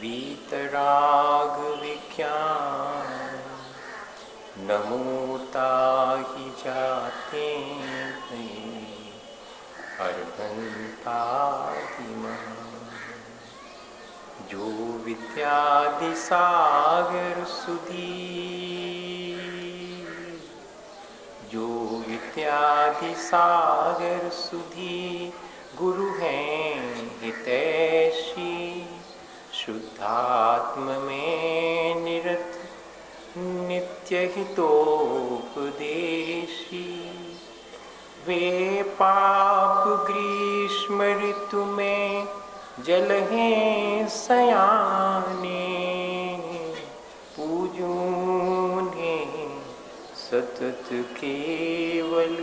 वीतराग विज्ञान नमोता ही जाते हैं अर्हंतादिमः। जो विद्यादि सागर सुधी, जो विद्यादि सागर सुधी गुरु हैं हितैषी, शुद्धात्म में निरत नित्य हितोपदेशी। वे पाप ग्रीष्म ऋतु में जल हैं सयाने, पूजूं ने सतत केवल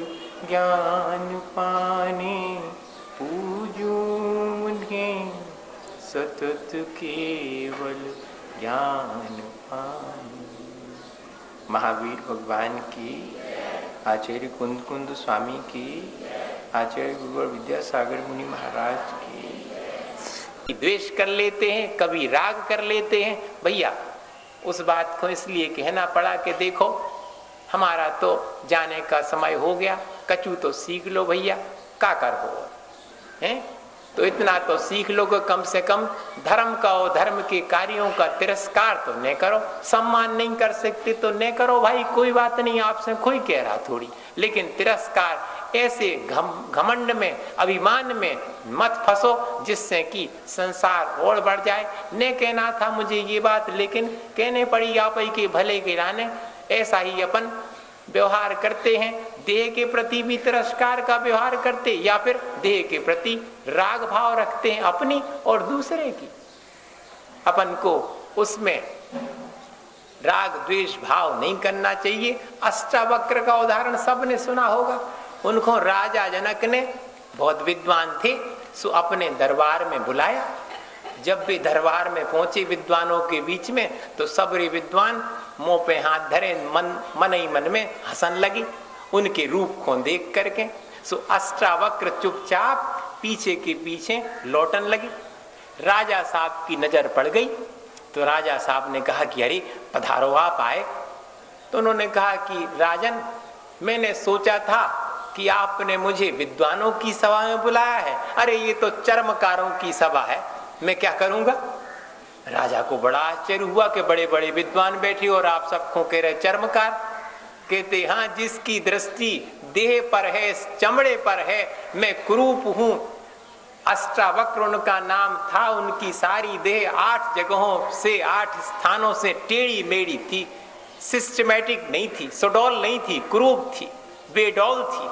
ज्ञान पाने, पूजूं ने सतत केवल ज्ञान पाने। महावीर भगवान की, आचार्य कुंद कुंद स्वामी की, आचार्य गुरु विद्यासागर मुनि महाराज की। द्वेष कर लेते हैं, कभी राग कर लेते हैं। भैया उस बात को इसलिए कहना पड़ा कि देखो हमारा तो जाने का समय हो गया, कचू तो सीख लो भैया, का कर हो हैं, तो इतना तो सीख लो कि कम से कम धर्म का और धर्म के कार्यों का तिरस्कार तो न करो। सम्मान नहीं कर सकते तो न करो भाई, कोई बात नहीं, आपसे कोई कह रहा थोड़ी, लेकिन तिरस्कार ऐसे घमंड में, अभिमान में मत फंसो जिससे कि संसार और बढ़ जाए। न कहना था मुझे ये बात, लेकिन कहने पड़ी आप ही के भले के लाने। ऐसा ही अपन व्यवहार करते हैं, देह के प्रति भी तिरस्कार का व्यवहार करते, या फिर देह के प्रति राग भाव रखते हैं अपनी और दूसरे की। अपन को उसमें राग द्वेष भाव नहीं करना चाहिए। अष्टावक्र का उदाहरण सबने सुना होगा। उनको राजा जनक ने, बहुत विद्वान थे, सो अपने दरबार में बुलाया। जब भी दरबार में पहुंचे विद्वानों के बीच में, तो सबरे विद्वान मुंह पे हाथ धरे मन ही मन में हंसन लगी उनके रूप को देख करके। सो अष्टावक्र चुपचाप पीछे के पीछे लौटन लगी। राजा साहब की नजर पड़ गई तो राजा साहब ने कहा कि अरे पधारो, आप आए। तो उन्होंने कहा कि राजन, मैंने सोचा था कि आपने मुझे विद्वानों की सभा में बुलाया है, अरे ये तो चर्मकारों की सभा है, मैं क्या करूंगा। राजा को बड़ा आश्चर्य हुआ कि बड़े बड़े विद्वान बैठे और आप सबको कह रहे चर्मकार। कहते हाँ, जिसकी दृष्टि देह पर है, चमड़े पर है, मैं कुरूप हूं। अष्टावक्र उनका नाम था, उनकी सारी देह 8 जगहों से, 8 स्थानों से टेढ़ी मेढ़ी थी, सिस्टमैटिक नहीं थी, सुडौल नहीं थी, कुरूप थी, बेडौल थी।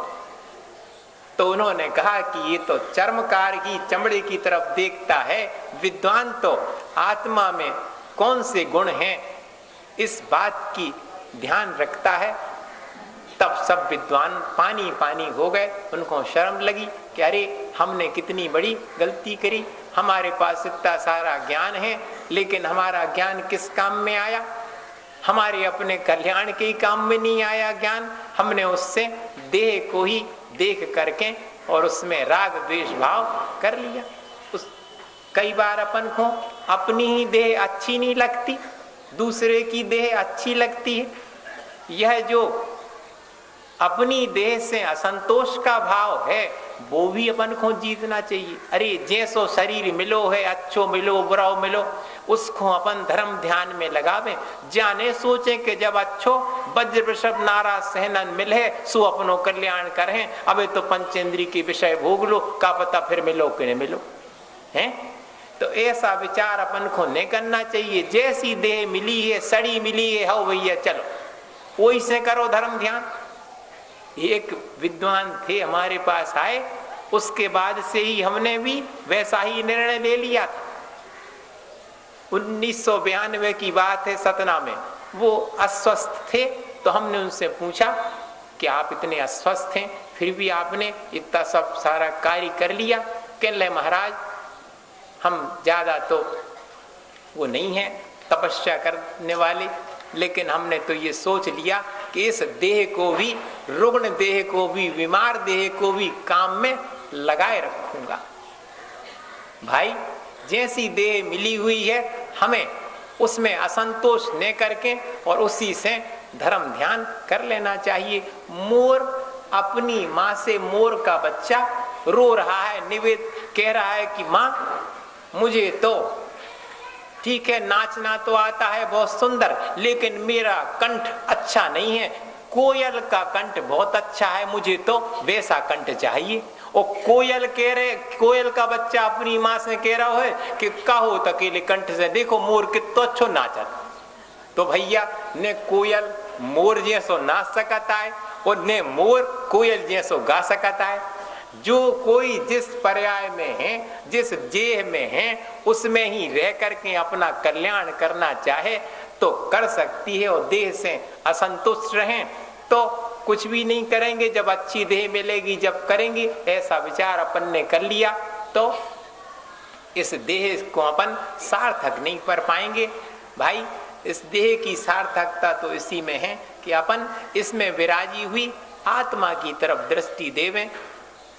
तो उन्होंने कहा कि ये तो चर्मकार की चमड़े की तरफ देखता है, विद्वान तो आत्मा में कौन से गुण हैं इस बात की ध्यान रखता है। तब सब विद्वान पानी पानी हो गए। उनको शर्म लगी कि अरे हमने कितनी बड़ी गलती करी, हमारे पास इतना सारा ज्ञान है, लेकिन हमारा ज्ञान किस काम में आया, हमारे अपने कल्याण के ही काम में नहीं आया ज्ञान। हमने उससे देह को ही देख करके और उसमें राग द्वेष भाव कर लिया। कई बार अपन को अपनी ही देह अच्छी नहीं लगती, दूसरे की देह अच्छी लगती है। यह जो अपनी देह से असंतोष का भाव है, वो भी अपन को जीतना चाहिए। अरे जैसो शरीर मिलो है, अच्छो मिलो बुराओ मिलो, उसको अपन धर्म ध्यान में लगावे। जाने सोचे कि जब अच्छो वज्र वृषभ नारा सहनन मिले, सो अपनो कल्याण करें। अबे तो पंचेंद्री के विषय भोग लो, का पता फिर मिलो कि नहीं मिलो हैं। तो ऐसा विचार अपन को नहीं करना चाहिए। जैसी देह मिली है, सड़ी मिली है, हो भैया चलो वही से करो धर्म ध्यान। एक विद्वान थे हमारे पास आए, उसके बाद से ही हमने भी वैसा ही निर्णय ले लिया था। 1992 की बात है, सतना में वो अस्वस्थ थे। तो हमने उनसे पूछा कि आप इतने अस्वस्थ हैं, फिर भी आपने इतना सब सारा कार्य कर लिया। कह रहे महाराज, हम ज्यादा तो वो नहीं है तपस्या करने वाले, लेकिन हमने तो ये सोच लिया कि इस देह को भी, रुग्ण देह को भी, बीमार देह को भी काम में लगाए रखूंगा। भाई जैसी देह मिली हुई है हमें उसमें असंतोष न करके और उसी से धर्म ध्यान कर लेना चाहिए। मोर अपनी माँ से, मोर का बच्चा रो रहा है, निवेद कह रहा है कि माँ मुझे तो ठीक है नाचना तो आता है बहुत सुंदर, लेकिन मेरा कंठ अच्छा नहीं है, कोयल का कंठ बहुत अच्छा है, मुझे तो वैसा कंठ चाहिए। और कोयल कह रहे, कोयल का बच्चा अपनी माँ से कह रहा है कि कहो तकेले कंठ से देखो मोर कितो अच्छो नाचत। तो भैया ने कोयल मोर जैसो नाच सकता है और ने मोर कोयल जैसो गा सकता है। जो कोई जिस पर्याय में है, जिस देह में है, उसमें ही रह करके अपना कल्याण करना चाहे तो कर सकती है। और देह से असंतुष्ट रहें तो कुछ भी नहीं करेंगे। जब अच्छी देह मिलेगी जब करेंगे, ऐसा विचार अपन ने कर लिया तो इस देह को अपन सार्थक नहीं कर पाएंगे। भाई इस देह की सार्थकता तो इसी में है कि अपन इसमें विराजी हुई आत्मा की तरफ दृष्टि देवें,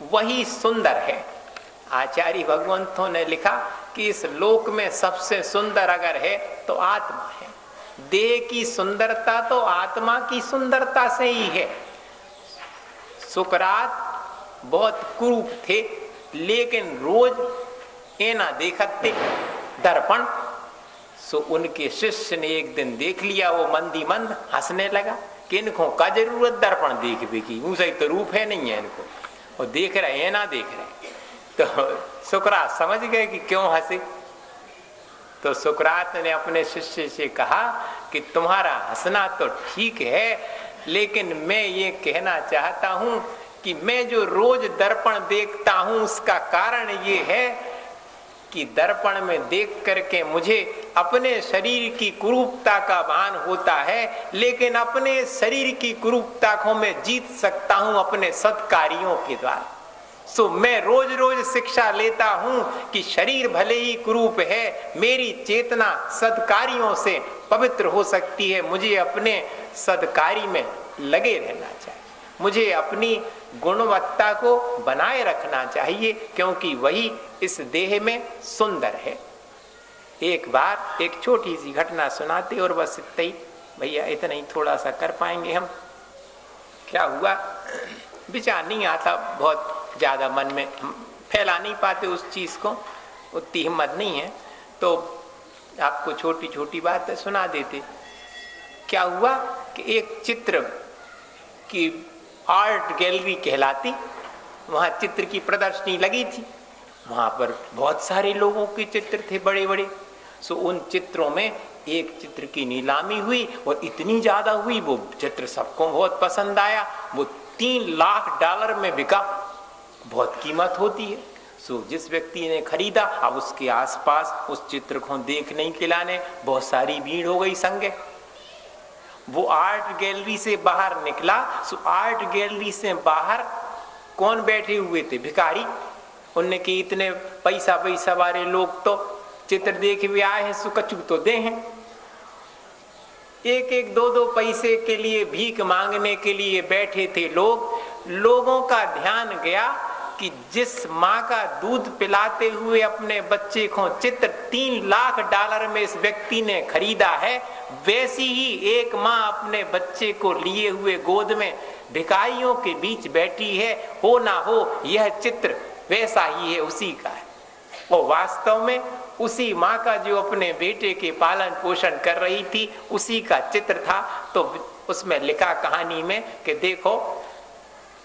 वही सुंदर है। आचार्य भगवंतों ने लिखा कि इस लोक में सबसे सुंदर अगर है तो आत्मा है। देह की सुंदरता तो आत्मा की सुंदरता से ही है। सुकरात बहुत कुरूप थे, लेकिन रोज एना देखते दर्पण। सो उनके शिष्य ने एक दिन देख लिया, वो मंदी मंद हंसने लगा कि इनको का जरूरत दर्पण देखने की, ऊंचा तो रूप है नहीं है इनको, और देख रहे हैं ना देख रहे। तो सुकरात समझ गए कि क्यों हंसे। तो सुकरात ने अपने शिष्य से कहा कि तुम्हारा हंसना तो ठीक है, लेकिन मैं ये कहना चाहता हूं कि मैं जो रोज दर्पण देखता हूं उसका कारण ये है कि दर्पण में देख करके मुझे अपने शरीर की कुरूपता का भान होता है, लेकिन अपने शरीर की कुरूपता को मैं जीत सकता हूं अपने सत्कार्यों के द्वारा। सो मैं रोज रोज शिक्षा लेता हूं कि शरीर भले ही कुरूप है, मेरी चेतना सद्कार्यों से पवित्र हो सकती है। मुझे अपने सद्कार्य में लगे रहना चाहिए, मुझे अपनी गुणवत्ता को बनाए रखना चाहिए, क्योंकि वही इस देह में सुंदर है। एक बार एक छोटी सी घटना सुनाते और बस इतना ही भैया, इतना ही थोड़ा सा कर पाएंगे हम। क्या हुआ विचार नहीं आता, बहुत ज्यादा मन में फैला नहीं पाते उस चीज को, उतनी हिम्मत नहीं है, तो आपको छोटी छोटी बातें सुना देते। क्या हुआ कि एक चित्र की आर्ट गैलरी कहलाती, वहां चित्र की प्रदर्शनी लगी थी। वहां पर बहुत सारे लोगों के चित्र थे बड़े बड़े। सो उन चित्रों में एक चित्र की नीलामी हुई और इतनी ज्यादा हुई, वो चित्र सबको बहुत पसंद आया। वो $3 लाख में बिका, बहुत कीमत होती है। सो जिस व्यक्ति ने खरीदा, अब उसके आसपास उस चित्र को देखने के लाने बहुत सारी भीड़ हो गई संगे। वो आर्ट गैलरी से बाहर निकला। सो आर्ट गैलरी से बाहर कौन बैठे हुए थे? भिखारी। उनने कि इतने पैसा वाले लोग तो चित्र देखे हुए आए हैं, सो कछु तो दे हैं। एक एक दो दो पैसे के लिए भीख मांगने के लिए बैठे थे लोग। लोगों का ध्यान गया कि जिस माँ का दूध पिलाते हुए अपने बच्चे को चित्र $3 लाख में इस व्यक्ति ने खरीदा है, वैसी ही एक माँ अपने बच्चे को लिए हुए गोद में भिखारियों के बीच बैठी है। हो ना हो यह चित्र वैसा ही है, उसी का है। और वास्तव में उसी माँ का जो अपने बेटे के पालन पोषण कर रही थी, उसी का चित्र था। तो उसमें लिखा कहानी में कि देखो,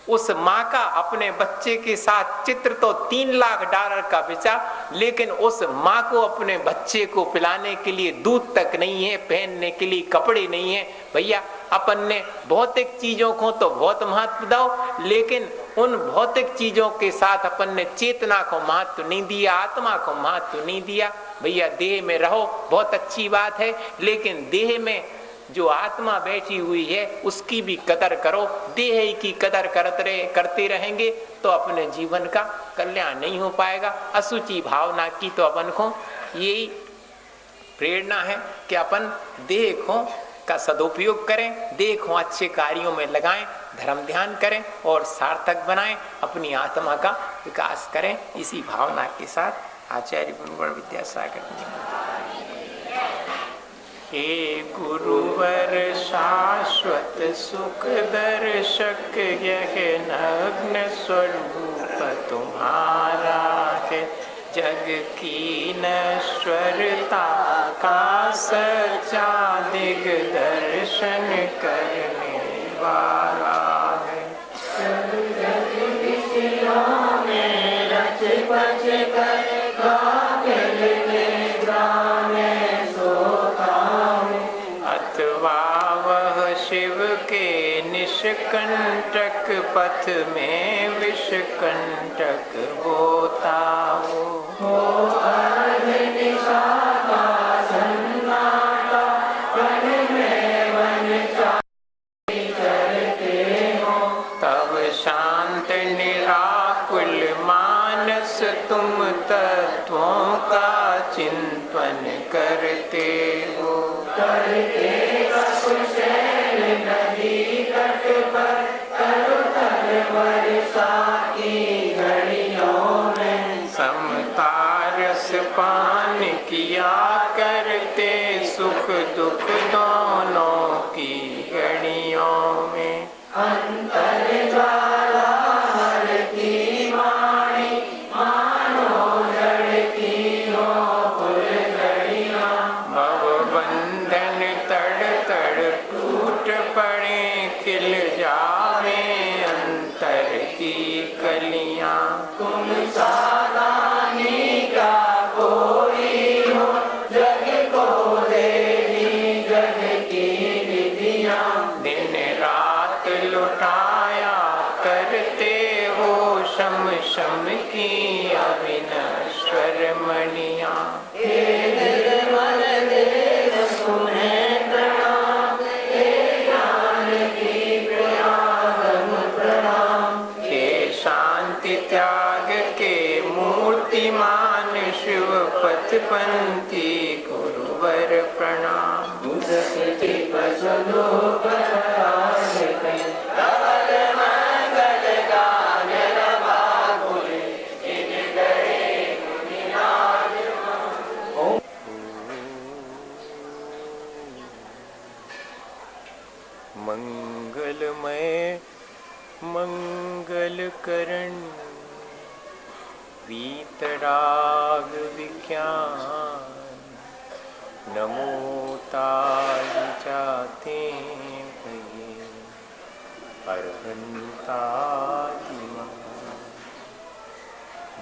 उस माँ का अपने बच्चे के साथ चित्र तो $3 लाख का बिचा, लेकिन उस माँ को अपने बच्चे को पिलाने के लिए दूध तक नहीं है, पहनने के लिए कपड़े नहीं है। भैया अपन ने भौतिक चीजों को तो बहुत महत्व दो, लेकिन उन भौतिक चीजों के साथ अपन ने चेतना को महत्व नहीं दिया, आत्मा को महत्व नहीं दिया। भैया देह में रहो बहुत अच्छी बात है, लेकिन देह में जो आत्मा बैठी हुई है उसकी भी कदर करो। देह की कदर करते रहेंगे तो अपने जीवन का कल्याण नहीं हो पाएगा। असुचि भावना की तो अपन को यही प्रेरणा है कि अपन देह को का सदुपयोग करें, देह को अच्छे कार्यों में लगाएं, धर्म ध्यान करें और सार्थक बनाएं, अपनी आत्मा का विकास करें। इसी भावना के साथ आचार्य गुरुवर विद्यासागर जी। हे गुरुवर शाश्वत सुख दर्शक, यह नग्न स्वरूप तुम्हारा है। जग की नश्वरता का सच्चा दिग्दर्शन करने वाला है। अथवा वह शिव के निष्कंटक पथ में विषकंटक होता हो। तब शांत निराकुल मानस तुम तत्वों का चिंतन करते हो। नदी तट पर समतारस पान किया करते, सुख दुख दोनों की घड़ियों में। अंतर ज्वाला हरती वाणी, मानो लड़की हो फुलझड़ियां। भवबंधन तड़ तड़ टूट पड़े, खिल जावे अंतर की कलियां। तुम सावधानी का कोई हो, जग को देवी जग की विधियां। दिन रात लुटाया करते हो, शम शम की अविनश्वर मणियां। हे निर्मल देव तुम्हें प्रणाम, हे ज्ञान की प्रयागम प्रणाम। हे शांति त्याग के मूर्तिमान शिव पथपंथी गुरुवर प्रणाम। मंगलमय मंगल करण, वीतराग विज्ञान। नमो ताल जाते भये अरहंतादिमा।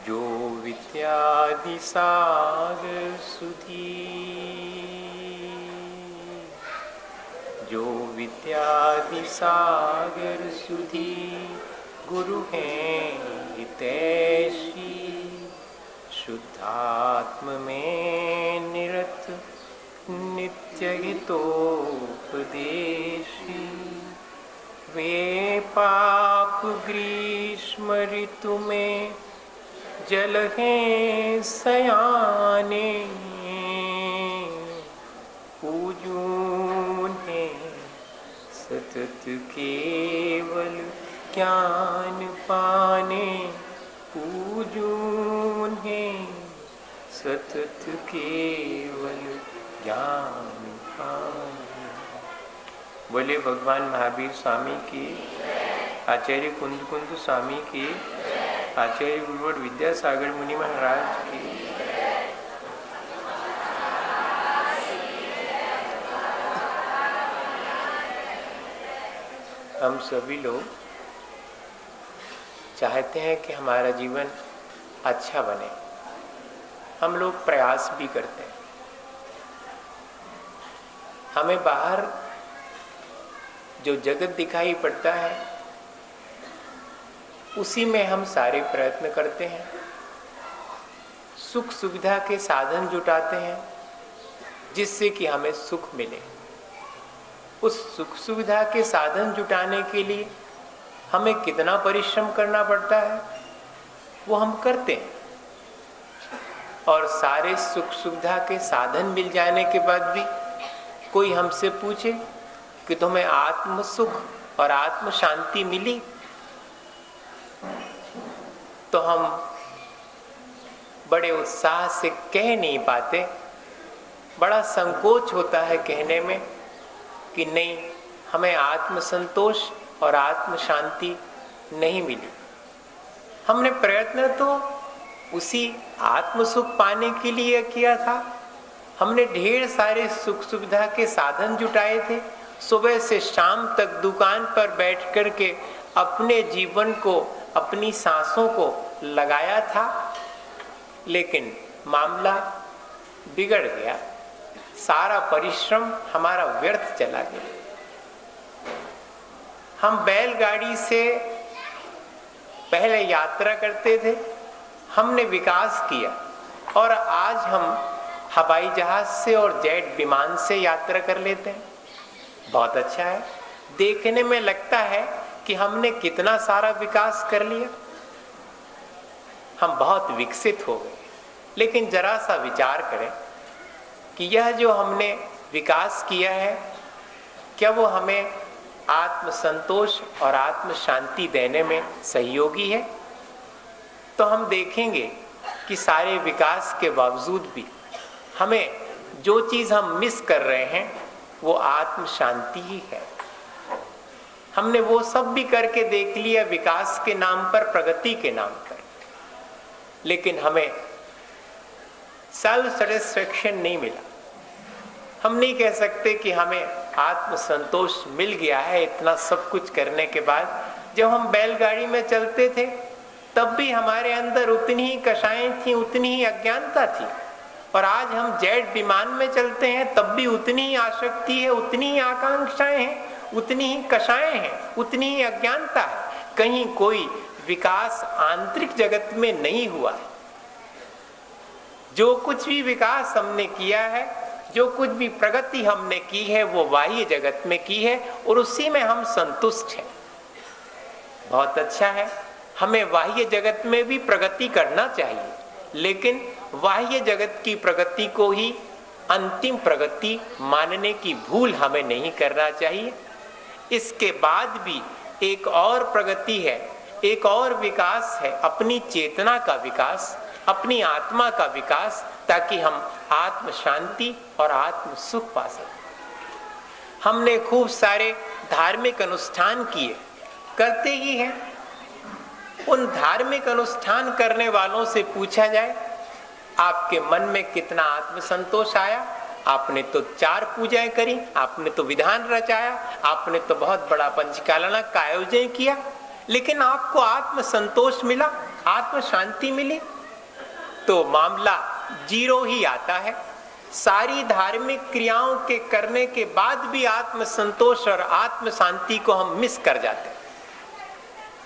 जो विद्यादि सागर सुधी, जो विद्यादि सागर सुधी। गुरु हैं हितैषी, शुद्धात्म में निरत नित्य हितोपदेशी। वे पाप ग्रीष्म ऋतु में जल हैं सयाने, पूजून हैं सतत केवल ज्ञान पाने। पूजून हैं सतत केवल ज्ञान पाने। बोले भगवान महावीर स्वामी की, आचार्य कुंद कुंद स्वामी की, आचार्य गुरुवर विद्यासागर मुनि महाराज की। हम सभी लोग चाहते हैं कि हमारा जीवन अच्छा बने। हम लोग प्रयास भी करते हैं। हमें बाहर जो जगत दिखाई पड़ता है उसी में हम सारे प्रयत्न करते हैं, सुख सुविधा के साधन जुटाते हैं जिससे कि हमें सुख मिले। उस सुख सुविधा के साधन जुटाने के लिए हमें कितना परिश्रम करना पड़ता है वो हम करते हैं। और सारे सुख सुविधा के साधन मिल जाने के बाद भी कोई हमसे पूछे कि तुम्हें आत्म सुख और आत्म शांति मिली, तो हम बड़े उत्साह से कह नहीं पाते, बड़ा संकोच होता है कहने में कि नहीं, हमें आत्म संतोष और आत्म शांति नहीं मिली। हमने प्रयत्न तो उसी आत्म सुख पाने के लिए किया था। हमने ढेर सारे सुख सुविधा के साधन जुटाए थे, सुबह से शाम तक दुकान पर बैठ कर के अपने जीवन को, अपनी सांसों को लगाया था, लेकिन मामला बिगड़ गया, सारा परिश्रम हमारा व्यर्थ चला गया। हम बैलगाड़ी से पहले यात्रा करते थे, हमने विकास किया और आज हम हवाई जहाज से और जेट विमान से यात्रा कर लेते हैं। बहुत अच्छा है, देखने में लगता है कि हमने कितना सारा विकास कर लिया, हम बहुत विकसित हो गए। लेकिन जरा सा विचार करें कि यह जो हमने विकास किया है, क्या वो हमें आत्म संतोष और आत्म शांति देने में सहयोगी है? तो हम देखेंगे कि सारे विकास के बावजूद भी हमें जो चीज़ हम मिस कर रहे हैं वो आत्म शांति ही है। हमने वो सब भी करके देख लिया विकास के नाम पर, प्रगति के नाम पर, लेकिन हमें सेल्फ सेटिस्फेक्शन नहीं मिला। हम नहीं कह सकते कि हमें आत्म संतोष मिल गया है इतना सब कुछ करने के बाद। जब हम बैलगाड़ी में चलते थे तब भी हमारे अंदर उतनी ही कषायें थी, उतनी ही अज्ञानता थी, और आज हम जेट विमान में चलते हैं तब भी उतनी ही आसक्ति है, उतनी ही आकांक्षाएं हैं, उतनी ही कषायें हैं, उतनी ही अज्ञानता है। कहीं कोई विकास आंतरिक जगत में नहीं हुआ है। जो कुछ भी विकास हमने किया है, जो कुछ भी प्रगति हमने की है, वो बाह्य जगत में की है और उसी में हम संतुष्ट हैं। बहुत अच्छा है, हमें बाह्य जगत में भी प्रगति करना चाहिए, लेकिन बाह्य जगत की प्रगति को ही अंतिम प्रगति मानने की भूल हमें नहीं करना चाहिए। इसके बाद भी एक और प्रगति है, एक और विकास है, अपनी चेतना का विकास, अपनी आत्मा का विकास, ताकि हम आत्म शांति और आत्म सुख पा सकें। हमने खूब सारे धार्मिक अनुष्ठान किए, करते ही हैं। उन धार्मिक अनुष्ठान करने वालों से पूछा जाए आपके मन में कितना आत्म संतोष आया? आपने तो 4 पूजाएं करी, आपने तो विधान रचाया, आपने तो बहुत बड़ा पंचकालना का आयोजन किया, लेकिन आपको आत्म संतोष मिला, आत्म शांति मिली? तो मामला 0 ही आता है। सारी धार्मिक क्रियाओं के करने के बाद भी आत्म संतोष और आत्म शांति को हम मिस कर जाते हैं।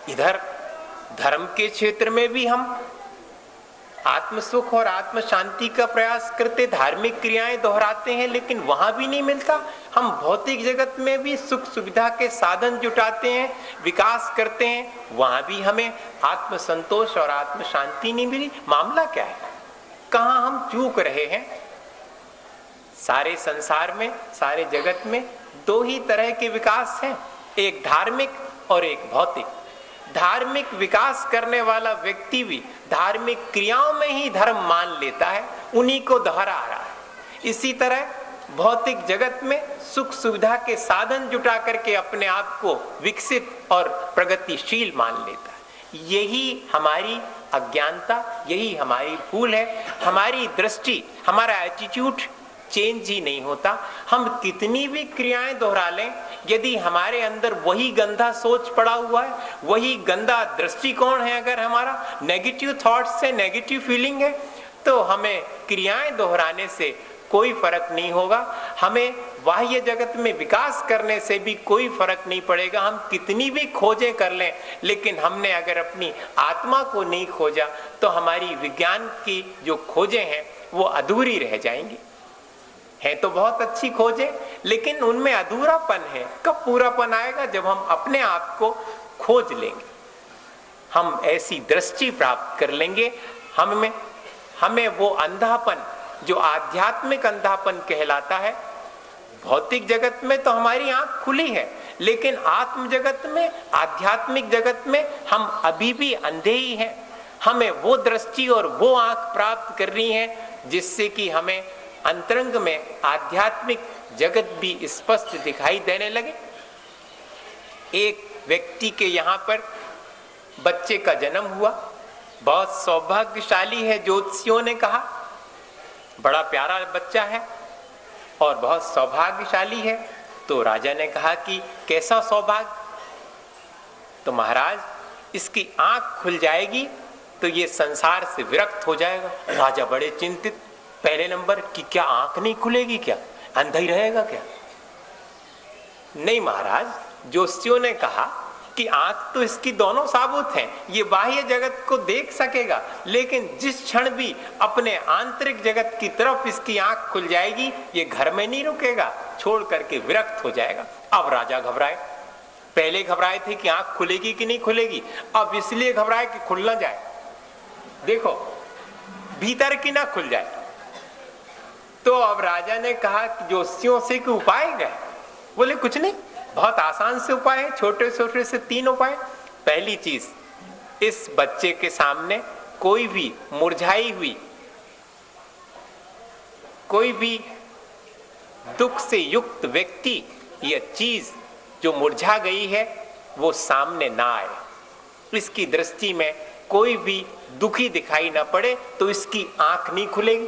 इधर धर्म के क्षेत्र में भी हम आत्म सुख और आत्म शांति का प्रयास करते, धार्मिक क्रियाएं दोहराते हैं, लेकिन वहां भी नहीं मिलता। हम भौतिक जगत में भी सुख सुविधा के साधन जुटाते हैं, विकास करते हैं, वहां भी हमें आत्म संतोष और आत्म शांति नहीं मिली। मामला क्या है? कहां हम चूक रहे हैं? सारे संसार में, सारे जगत में 2 ही तरह के विकास हैं, एक धार्मिक और एक भौतिक। धार्मिक विकास करने वाला व्यक्ति भी धार्मिक क्रियाओं में ही धर्म मान लेता है, उन्हीं को दोहरा रहा है। इसी तरह भौतिक जगत में सुख सुविधा के साधन जुटा करके अपने आप को विकसित और प्रगतिशील मान लेता है। यही हमारी अज्ञानता, यही हमारी भूल है। हमारी दृष्टि, हमारा एटीट्यूड चेंज ही नहीं होता। हम कितनी भी क्रियाएं दोहरा लें, यदि हमारे अंदर वही गंदा सोच पड़ा हुआ है, वही गंदा दृष्टिकोण है, अगर हमारा नेगेटिव थॉट्स है, नेगेटिव फीलिंग है, तो हमें क्रियाएं दोहराने से कोई फर्क नहीं होगा। हमें बाह्य जगत में विकास करने से भी कोई फर्क नहीं पड़ेगा। हम कितनी भी खोजें कर लें, लेकिन हमने अगर अपनी आत्मा को नहीं खोजा तो हमारी विज्ञान की जो खोजें हैं वो अधूरी रह जाएंगी। है तो बहुत अच्छी खोजें, लेकिन उनमें अधूरापन है। कब पूरापन आएगा? जब हम अपने आप को खोज लेंगे, हम ऐसी दृष्टि प्राप्त कर लेंगे। हमें वो अंधापन जो आध्यात्मिक अंधापन कहलाता है, भौतिक जगत में तो हमारी आंख खुली है, लेकिन आत्म जगत में, आध्यात्मिक जगत में हम अभी भी अंधे ही हैं। हमें वो दृष्टि और वो आंख प्राप्त करनी है जिससे कि हमें अंतरंग में आध्यात्मिक जगत भी स्पष्ट दिखाई देने लगे। एक व्यक्ति के यहाँ पर बच्चे का जन्म हुआ, बहुत सौभाग्यशाली है, ज्योतिषियों ने कहा बड़ा प्यारा बच्चा है और बहुत सौभाग्यशाली है। तो राजा ने कहा कि कैसा सौभाग्य? तो महाराज, इसकी आंख खुल जाएगी तो ये संसार से विरक्त हो जाएगा। राजा बड़े चिंतित, पहले नंबर कि क्या आंख नहीं खुलेगी, क्या अंधा ही रहेगा क्या? नहीं महाराज, ज्योतिषियों ने कहा कि आंख तो इसकी दोनों साबुत हैं, ये बाह्य जगत को देख सकेगा, लेकिन जिस क्षण भी अपने आंतरिक जगत की तरफ इसकी आंख खुल जाएगी, ये घर में नहीं रुकेगा, छोड़ करके विरक्त हो जाएगा। अब राजा घबराए, पहले घबराए थे कि आंख खुलेगी कि नहीं खुलेगी, अब इसलिए घबराए कि खुल ना जाए, देखो भीतर की ना खुल जाए। तो अब राजा ने कहा कि ज्योतिषियों से कि उपाय गए? बोले कुछ नहीं, बहुत आसान से उपाय है, छोटे छोटे से 3 उपाय। पहली चीज, इस बच्चे के सामने कोई भी मुरझाई हुई, कोई भी दुख से युक्त व्यक्ति या चीज जो मुरझा गई है वो सामने ना आए। इसकी दृष्टि में कोई भी दुखी दिखाई ना पड़े तो इसकी आंख नहीं खुलेगी।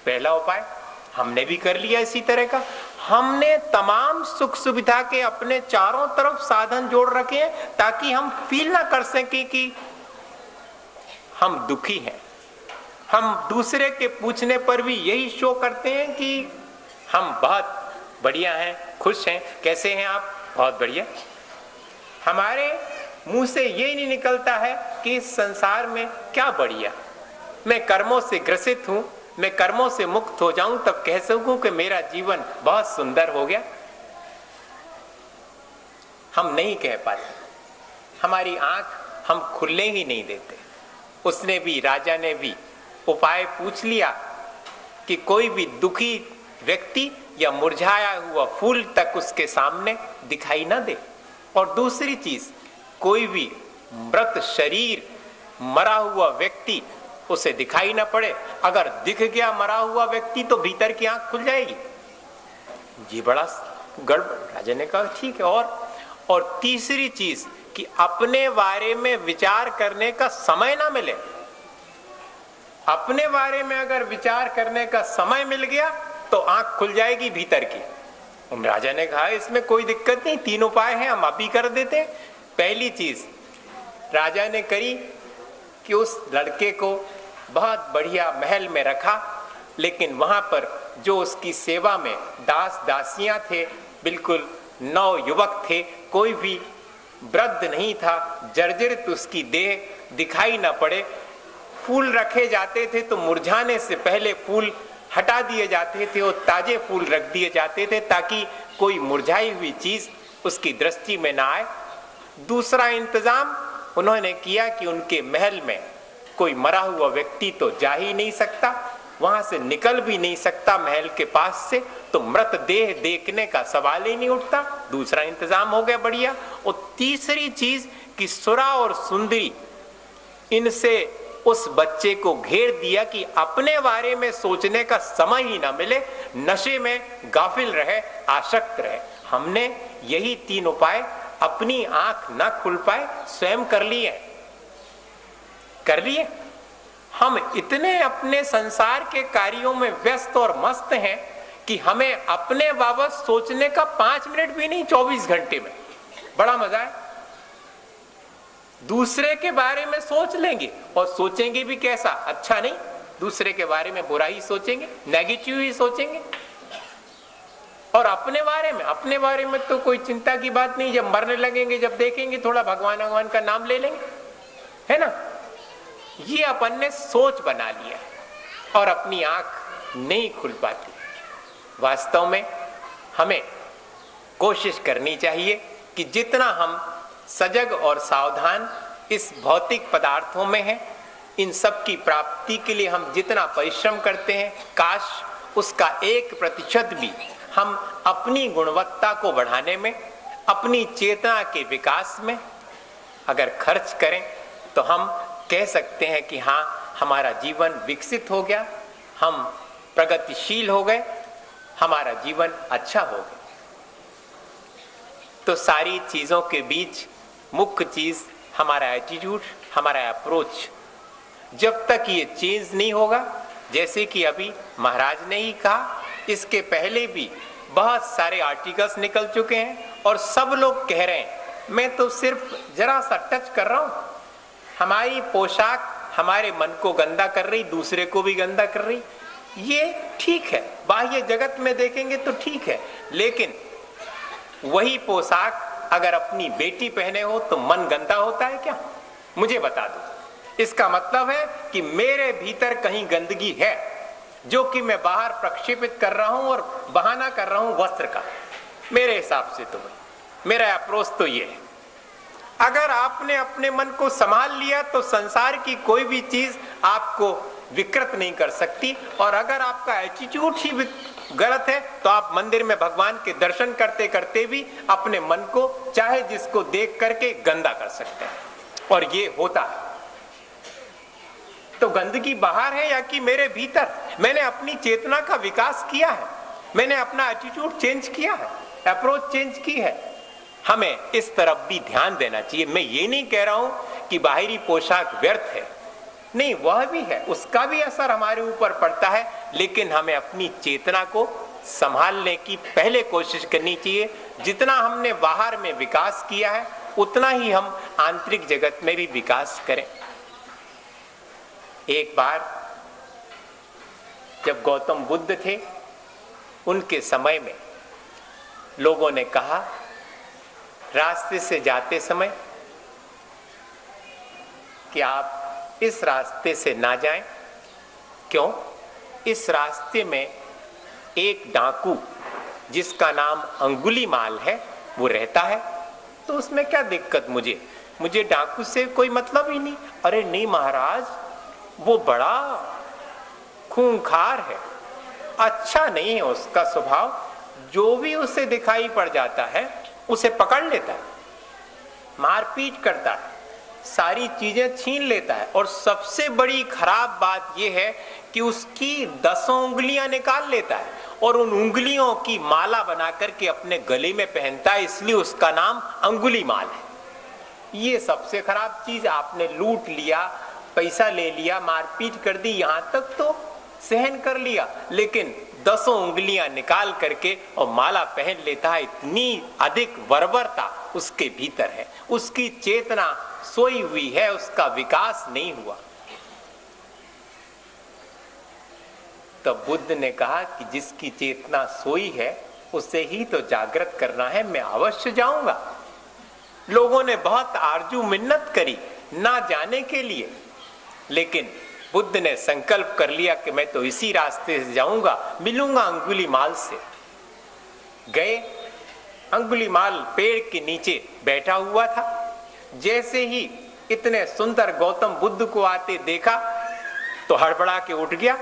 पहला उपाय हमने भी कर लिया इसी तरह का। हमने तमाम सुख सुविधा के अपने चारों तरफ साधन जोड़ रखे हैं ताकि हम फील ना कर सके कि हम दुखी हैं। हम दूसरे के पूछने पर भी यही शो करते हैं कि हम बहुत बढ़िया हैं, खुश हैं। कैसे हैं आप? बहुत बढ़िया। हमारे मुंह से यही नहीं निकलता है कि इस संसार में क्या बढ़िया, मैं कर्मों से ग्रसित हूं, मैं कर्मों से मुक्त हो जाऊं तब कह सकूं कि मेरा जीवन बहुत सुंदर हो गया। हम नहीं कह पाते, हमारी आंख हम खुलने ही नहीं देते। उसने भी, राजा ने भी उपाय पूछ लिया कि कोई भी दुखी व्यक्ति या मुरझाया हुआ फूल तक उसके सामने दिखाई ना दे। और दूसरी चीज, कोई भी मृत शरीर, मरा हुआ व्यक्ति उसे दिखाई ना पड़े। अगर दिख गया मरा हुआ व्यक्ति तो भीतर की आंख खुल जाएगी। जी बड़ा गड़बड़। राजा ने कहा ठीक है। और तीसरी चीज कि अपने बारे में विचार करने का समय ना मिले। अपने बारे में अगर विचार करने का समय मिल गया तो आंख खुल जाएगी भीतर की। राजा ने कहा इसमें कोई दिक्कत नहीं, 3 उपाय हैं, हम अभी कर देते। पहली चीज राजा ने करी कि उस लड़के को बहुत बढ़िया महल में रखा, लेकिन वहां पर जो उसकी सेवा में दास दासियां थे, बिल्कुल नव युवक थे, कोई भी वृद्ध नहीं था, जर्जरित उसकी देह दिखाई न पड़े। फूल रखे जाते थे तो मुरझाने से पहले फूल हटा दिए जाते थे और ताजे फूल रख दिए जाते थे ताकि कोई मुरझाई हुई चीज उसकी दृष्टि में ना आए। दूसरा इंतजाम उन्होंने किया कि उनके महल में कोई मरा हुआ व्यक्ति तो जा ही नहीं सकता, वहां से निकल भी नहीं सकता महल के पास से, तो मृत देह देखने का सवाल ही नहीं उठता। दूसरा इंतजाम हो गया बढ़िया। और तीसरी चीज कि सुरा और सुंदरी, इनसे उस बच्चे को घेर दिया कि अपने बारे में सोचने का समय ही ना मिले, नशे में गाफिल रहे, आसक्त रहे। हमने यही 3 उपाय अपनी आंख ना खुल पाए स्वयं कर लिए। हम इतने अपने संसार के कार्यों में व्यस्त और मस्त हैं कि हमें अपने बाबत सोचने का 5 मिनट भी नहीं 24 घंटे में। बड़ा मजा है। दूसरे के बारे में सोच लेंगे और सोचेंगे भी कैसा? अच्छा नहीं, दूसरे के बारे में बुरा ही सोचेंगे, नेगेटिव ही सोचेंगे। और अपने बारे में तो कोई चिंता की बात नहीं। जब मरने लगेंगे, जब देखेंगे, थोड़ा भगवान का नाम ले लेंगे, है ना। ये अपन ने सोच बना लिया और अपनी आंख नहीं खुल पाती। वास्तव में हमें कोशिश करनी चाहिए कि जितना हम सजग और सावधान इस भौतिक पदार्थों में हैं, इन सब की प्राप्ति के लिए हम जितना परिश्रम करते हैं, काश उसका 1% भी हम अपनी गुणवत्ता को बढ़ाने में, अपनी चेतना के विकास में अगर खर्च करें तो हम कह सकते हैं कि हाँ, हमारा जीवन विकसित हो गया, हम प्रगतिशील हो गए, हमारा जीवन अच्छा हो गया। तो सारी चीजों के बीच मुख्य चीज हमारा एटीट्यूड, हमारा अप्रोच। जब तक ये चेंज नहीं होगा, जैसे कि अभी महाराज ने ही कहा, इसके पहले भी बहुत सारे आर्टिकल्स निकल चुके हैं और सब लोग कह रहे हैं, मैं तो सिर्फ जरा सा टच कर रहा हूं, हमारी पोशाक हमारे मन को गंदा कर रही, दूसरे को भी गंदा कर रही। ये ठीक है, बाह्य जगत में देखेंगे तो ठीक है, लेकिन वही पोशाक अगर अपनी बेटी पहने हो तो मन गंदा होता है क्या? मुझे बता दो। इसका मतलब है कि मेरे भीतर कहीं गंदगी है, जो कि मैं बाहर प्रक्षेपित कर रहा हूं और बहाना कर रहा हूं वस्त्र का। मेरे हिसाब से तो मेरा अप्रोच तो ये है। अगर आपने अपने मन को संभाल लिया तो संसार की कोई भी चीज आपको विकृत नहीं कर सकती, और अगर आपका एटीट्यूड ही गलत है तो आप मंदिर में भगवान के दर्शन करते करते भी अपने मन को चाहे जिसको देख करके गंदा कर सकते हैं, और ये होता है। तो गंदगी बाहर है या कि मेरे भीतर? मैंने अपनी चेतना का विकास किया है, मैंने अपना एटीट्यूड चेंज किया है, अप्रोच चेंज की है। हमें इस तरफ भी ध्यान देना चाहिए। मैं ये नहीं कह रहा हूं कि बाहरी पोशाक व्यर्थ है, नहीं, वह भी है, उसका भी असर हमारे ऊपर पड़ता है, लेकिन हमें अपनी चेतना को संभालने की पहले कोशिश करनी चाहिए। जितना हमने बाहर में विकास किया है उतना ही हम आंतरिक जगत में भी विकास करें। एक बार जब गौतम बुद्ध थे, उनके समय में लोगों ने कहा, रास्ते से जाते समय कि आप इस रास्ते से ना जाएं। क्यों? इस रास्ते में एक डाकू जिसका नाम अंगुलीमाल है वो रहता है, तो उसमें क्या दिक्कत? मुझे डाकू से कोई मतलब ही नहीं। अरे नहीं महाराज, वो बड़ा खूंखार है, अच्छा नहीं है उसका स्वभाव, जो भी उसे दिखाई पड़ जाता है उसे पकड़ लेता है, मारपीट करता है, सारी चीजें छीन लेता है, और सबसे बड़ी खराब बात यह है कि उसकी 10 उंगलियां निकाल लेता है और उन उंगलियों की माला बना करके अपने गले में पहनता है, इसलिए उसका नाम अंगुलीमाल है। ये सबसे खराब चीज। आपने लूट लिया, पैसा ले लिया, मारपीट कर दी, यहां तक तो सहन कर लिया, लेकिन 10 उंगलियां निकाल करके और माला पहन लेता है। इतनी अधिक बर्बरता उसके भीतर है, उसकी चेतना सोई हुई है, उसका विकास नहीं हुआ। तब बुद्ध ने कहा कि जिसकी चेतना सोई है उसे ही तो जागृत करना है, मैं अवश्य जाऊंगा। लोगों ने बहुत आरजू मिन्नत करी ना जाने के लिए, लेकिन बुद्ध ने संकल्प कर लिया कि मैं तो इसी रास्ते से जाऊंगा, मिलूंगा अंगुलीमाल से। गए, अंगुलीमाल पेड़ के नीचे बैठा हुआ था। जैसे ही इतने सुंदर गौतम बुद्ध को आते देखा तो हड़बड़ा के उठ गया,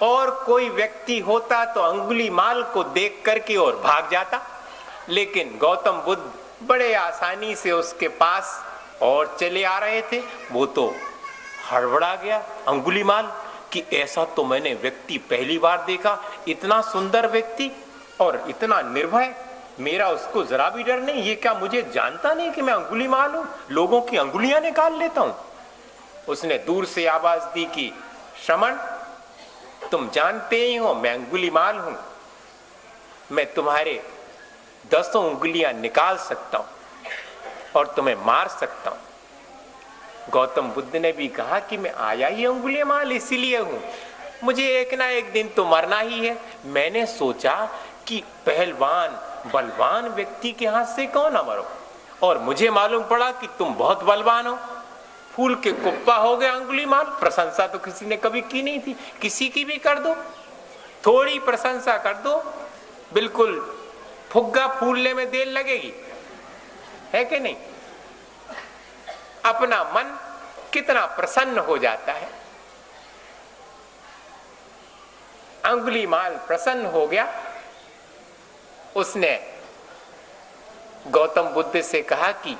और कोई व्यक्ति होता तो अंगुलीमाल को देख करके और भाग जाता, लेकिन गौतम बुद्ध बड़े आसानी से उसके पास और चले आ रहे थे। वो तो हड़बड़ा गया अंगुलीमाल कि ऐसा तो मैंने व्यक्ति पहली बार देखा, इतना सुंदर व्यक्ति और इतना निर्भय, मेरा उसको जरा भी डर नहीं, ये क्या मुझे जानता नहीं कि मैं अंगुलीमाल हूं, लोगों की अंगुलियां निकाल लेता हूं। उसने दूर से आवाज दी कि श्रमण, तुम जानते ही हो मैं अंगुलीमाल हूं, मैं तुम्हारे 10 उंगलियां निकाल सकता हूं और तुम्हें मार सकता हूं। गौतम बुद्ध ने भी कहा कि मैं आया ही अंगुलीमाल इसीलिए हूं, मुझे एक ना एक दिन तो मरना ही है। मैंने सोचा कि पहलवान बलवान व्यक्ति के हाथ से कौन ना मरो, और मुझे मालूम पड़ा कि तुम बहुत बलवान हो। फूल के कुप्पा हो गया अंगुलीमाल। प्रशंसा तो किसी ने कभी की नहीं थी, किसी की भी कर दो, थोड़ी प्रशंसा कर दो, बिल्कुल फुग्गा फूलने में देर लगेगी, है कि नहीं? अपना मन कितना प्रसन्न हो जाता है। अंगुलीमाल प्रसन्न हो गया। उसने गौतम बुद्ध से कहा कि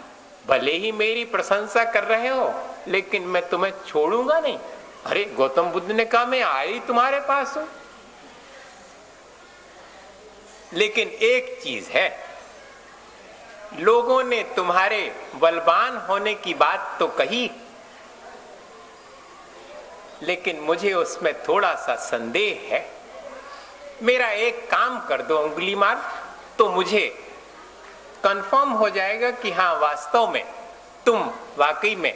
भले ही मेरी प्रशंसा कर रहे हो, लेकिन मैं तुम्हें छोड़ूंगा नहीं। अरे गौतम बुद्ध ने कहा मैं आई तुम्हारे पास हूं, लेकिन एक चीज है, लोगों ने तुम्हारे बलवान होने की बात तो कही, लेकिन मुझे उसमें थोड़ा सा संदेह है। मेरा एक काम कर दो अंगुलीमाल, तो मुझे कंफर्म हो जाएगा कि हाँ वास्तव में तुम वाकई में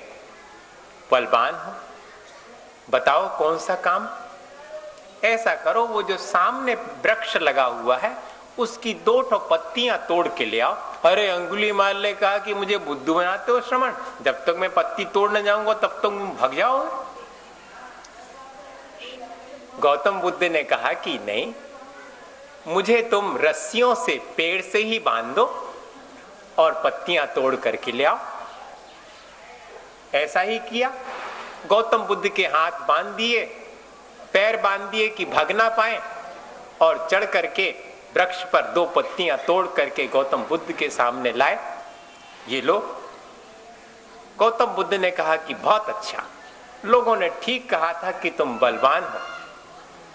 बलवान हो। बताओ कौन सा काम? ऐसा करो, वो जो सामने वृक्ष लगा हुआ है उसकी 2 पत्तियां तोड़ के ले आओ। अरे अंगुलीमाल ने कहा कि मुझे बुद्धू बनाते हो श्रमण, जब तक मैं पत्ती तोड़ने जाऊंगा तब तक तुम भाग जाओगे। गौतम बुद्ध ने कहा कि नहीं, मुझे तुम रस्सियों से पेड़ से ही बांध दो और पत्तियां तोड़ करके ले आओ। ऐसा ही किया। गौतम बुद्ध के हाथ बांध दिए, पैर बांध दिए कि भाग ना पाए, और चढ़ करके वृक्ष पर 2 पत्तियां तोड़ करके गौतम बुद्ध के सामने लाए। ये लो। गौतम बुद्ध ने कहा कि बहुत अच्छा, लोगों ने ठीक कहा था कि तुम बलवान हो,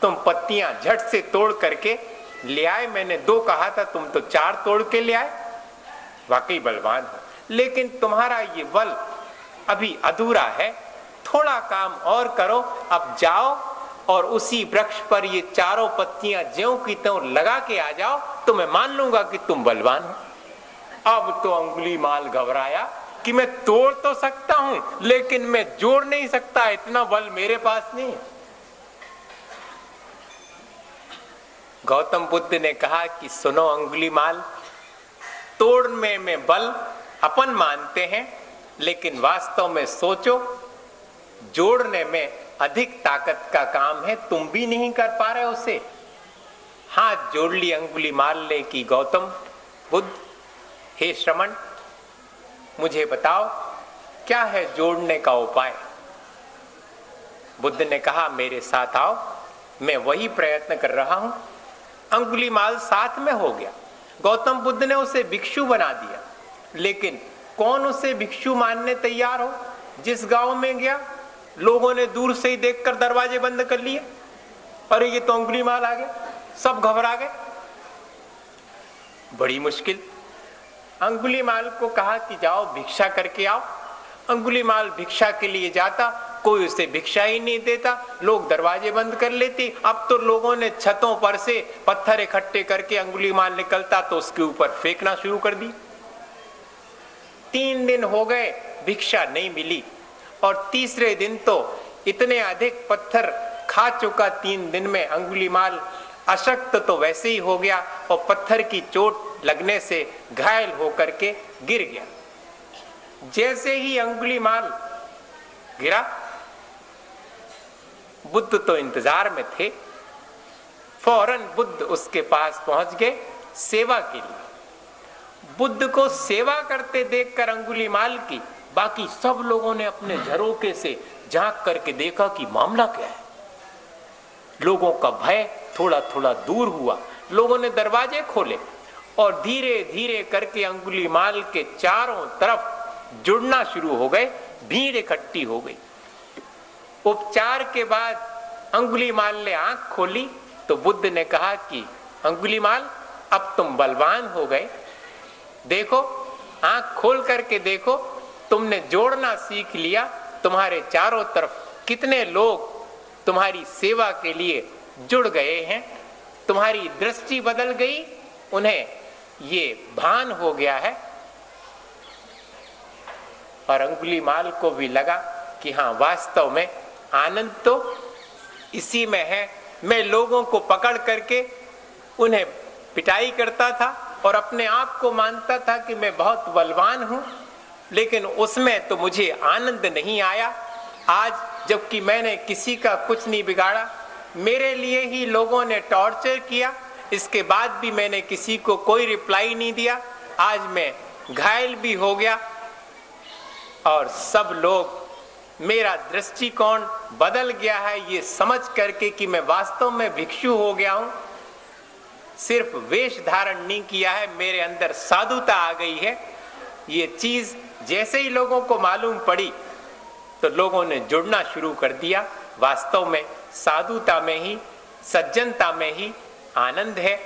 तुम पत्तियां झट से तोड़ करके ले आए। मैंने 2 कहा था, तुम तो 4 तोड़ के ले आए, वाकई बलवान हो। लेकिन तुम्हारा ये बल अभी अधूरा है, थोड़ा काम और करो। अब जाओ और उसी वृक्ष पर ये 4 पत्तियां ज्यों की त्यों लगा के आ जाओ, तो मैं मान लूंगा कि तुम बलवान हो। अब तो अंगुलीमाल घबराया कि मैं तोड़ तो सकता हूं, लेकिन मैं जोड़ नहीं सकता, इतना बल मेरे पास नहीं। गौतम बुद्ध ने कहा कि सुनो अंगुलीमाल, तोड़ने में बल अपन मानते हैं, लेकिन वास्तव में सोचो, जोड़ने में अधिक ताकत का काम है, तुम भी नहीं कर पा रहे उसे। हाथ जोड़ ली अंगुलीमाल ने कि गौतम बुद्ध, हे श्रमण, मुझे बताओ क्या है जोड़ने का उपाय। बुद्ध ने कहा मेरे साथ आओ, मैं वही प्रयत्न कर रहा हूं। अंगुलीमाल साथ में हो गया। गौतम बुद्ध ने उसे भिक्षु बना दिया, लेकिन कौन उसे भिक्षु मानने तैयार हो? जिस गांव में गया लोगों ने दूर से ही देखकर दरवाजे बंद कर लिए। अरे ये तो अंगुलीमाल आ गया, सब घबरा गए। बड़ी मुश्किल। अंगुलीमाल को कहा कि जाओ भिक्षा करके आओ। अंगुलीमाल भिक्षा के लिए जाता, कोई उसे भिक्षा ही नहीं देता, लोग दरवाजे बंद कर लेते। अब तो लोगों ने छतों पर से पत्थर इकट्ठे करके अंगुलीमाल निकलता तो उसके ऊपर फेंकना शुरू कर दी। 3 दिन हो गए, भिक्षा नहीं मिली, और तीसरे दिन तो इतने अधिक पत्थर खा चुका 3 दिन में अंगुलीमाल अशक्त तो वैसे ही हो गया, और पत्थर की चोट लगने से घायल होकर के गिर गया। जैसे ही अंगुलीमाल गिरा, बुद्ध तो इंतजार में थे, फौरन बुद्ध उसके पास पहुंच गए सेवा के लिए। बुद्ध को सेवा करते देखकर अंगुलीमाल की बाकी सब लोगों ने अपने झरोके से झांक करके देखा कि मामला क्या है। लोगों का भय थोड़ा थोड़ा दूर हुआ। लोगों ने दरवाजे खोले और धीरे धीरे करके अंगुलीमाल के चारों तरफ जुड़ना शुरू हो गए, भीड़ इकट्ठी हो गई। उपचार के बाद अंगुलीमाल ने आंख खोली तो बुद्ध ने कहा कि अंगुलीमाल, अब तुम बलवान हो गए, देखो आंख खोल करके देखो, तुमने जोड़ना सीख लिया। तुम्हारे चारों तरफ कितने लोग तुम्हारी सेवा के लिए जुड़ गए हैं, तुम्हारी दृष्टि बदल गई, उन्हें ये भान हो गया है। और अंगुलीमाल को भी लगा कि हाँ, वास्तव में आनंद तो इसी में है। मैं लोगों को पकड़ करके उन्हें पिटाई करता था और अपने आप को मानता था कि मैं बहुत बलवान हूं, लेकिन उसमें तो मुझे आनंद नहीं आया। आज जबकि मैंने किसी का कुछ नहीं बिगाड़ा, मेरे लिए ही लोगों ने टॉर्चर किया, इसके बाद भी मैंने किसी को कोई रिप्लाई नहीं दिया। आज मैं घायल भी हो गया और सब लोग, मेरा दृष्टिकोण बदल गया है ये समझ करके कि मैं वास्तव में भिक्षु हो गया हूं। सिर्फ वेश धारण नहीं किया है, मेरे अंदर साधुता आ गई है। ये चीज जैसे ही लोगों को मालूम पड़ी, तो लोगों ने जुड़ना शुरू कर दिया। वास्तव में साधुता में ही, सज्जनता में ही आनंद है,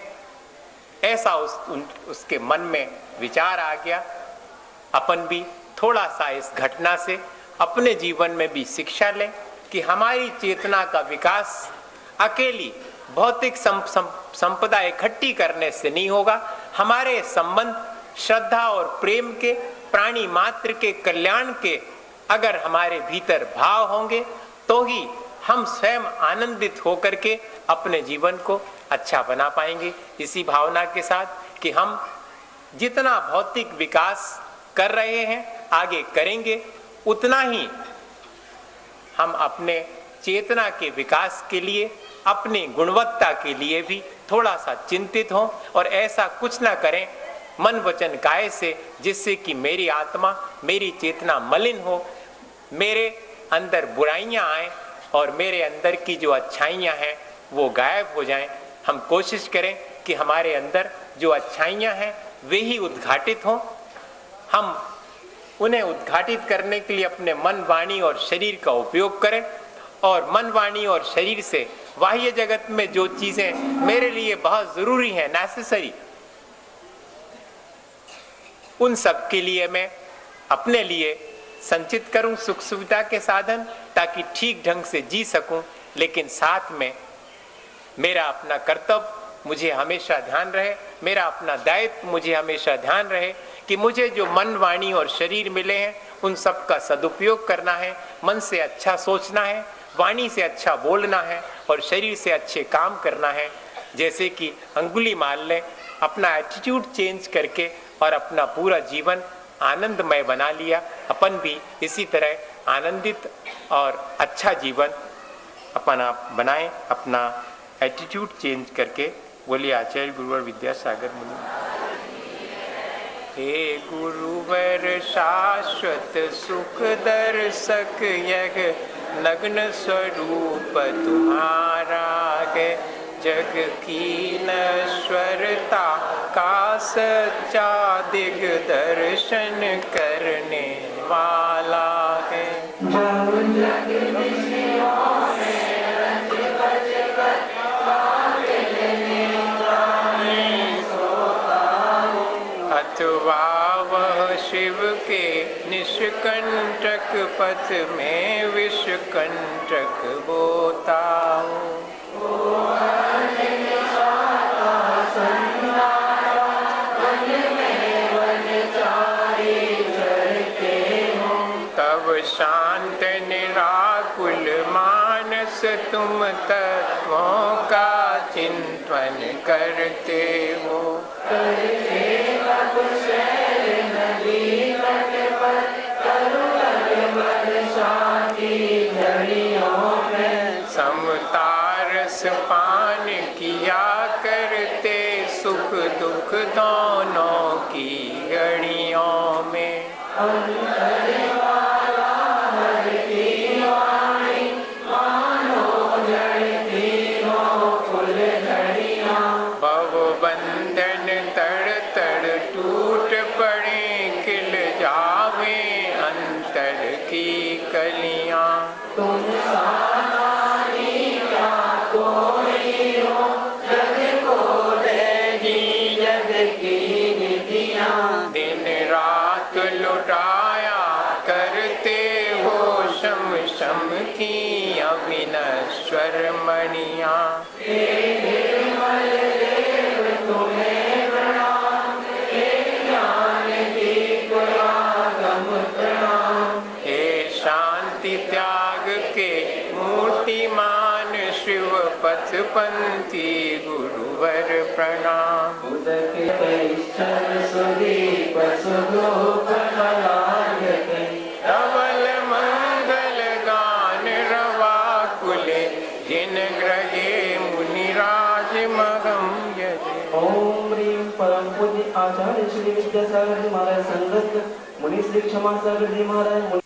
ऐसा उसके मन में विचार आ गया। अपन भी थोड़ा सा इस घटना से अपने जीवन में भी शिक्षा लें कि हमारी चेतना का विकास अकेली भौतिक संपदा इकट्ठी करने से नहीं होगा। हमारे संबंध श्रद्धा और प्रेम के, प्राणी मात्र के कल्याण के अगर हमारे भीतर भाव होंगे तो ही हम स्वयं आनंदित होकर के अपने जीवन को अच्छा बना पाएंगे। इसी भावना के साथ कि हम जितना भौतिक विकास कर रहे हैं, आगे करेंगे, उतना ही हम अपने चेतना के विकास के लिए, अपनी गुणवत्ता के लिए भी थोड़ा सा चिंतित हों और ऐसा कुछ ना करें मन वचन काया से जिससे कि मेरी आत्मा, मेरी चेतना मलिन हो, मेरे अंदर बुराइयां आए और मेरे अंदर की जो अच्छाइयां हैं वो गायब हो जाएं। हम कोशिश करें कि हमारे अंदर जो अच्छाइयां हैं वे ही उद्घाटित हों। हम उन्हें उद्घाटित करने के लिए अपने मन, वाणी और शरीर का उपयोग करें और मन, वाणी और शरीर से बाह्य जगत में जो चीजें मेरे लिए बहुत जरूरी हैं, नेसेसरी, उन सब के लिए मैं अपने लिए संचित करूं सुख सुविधा के साधन, ताकि ठीक ढंग से जी सकूं। लेकिन साथ में मेरा अपना कर्तव्य मुझे हमेशा ध्यान रहे, मेरा अपना दायित्व मुझे हमेशा ध्यान रहे कि मुझे जो मन, वाणी और शरीर मिले हैं उन सब का सदुपयोग करना है। मन से अच्छा सोचना है, वाणी से अच्छा बोलना है और शरीर से अच्छे काम करना है। जैसे कि अंगुलीमाल ने अपना एटीट्यूड चेंज करके और अपना पूरा जीवन आनंदमय बना लिया, अपन भी इसी तरह आनंदित और अच्छा जीवन अपन आप बनाएं, अपना एटीट्यूड चेंज करके। बोलिए आचार्य गुरुवर विद्यासागर मुनि। हे गुरुवर शाश्वत सुख दर्शक, यह नग्न स्वरूप तुम्हारा है, जग की नश्वरता का सच्चा दिग्दर्शन करने वाला है। अथवा वह शिव के निष्कंटक पथ में विषकंटक बोता हूँ। तब शांत निराकुल मानस तुम तत्वों का चिंतन करते हो। समतारस पान किया करते सुख दुख दोनों की घड़ियों में। भव बंधन तड़ तड़ टूट पड़े, खिल जावे अंतर की कलियां। दिन रात लुटाया करते हो शम शम की अविनश्वर मणियां। हे शांति त्याग के मूर्तिमान शिव पथपंथी गुरुवर प्रणाम। धवल मंगल गान रवा कुले, जिन ग्रहे मुनिराज मगम यजे। ओम ह्रीं परम पूज्य आचार्य श्री विद्यासागर जी महाराज संगत, मुनि श्री क्षमा सागर जी महाराज।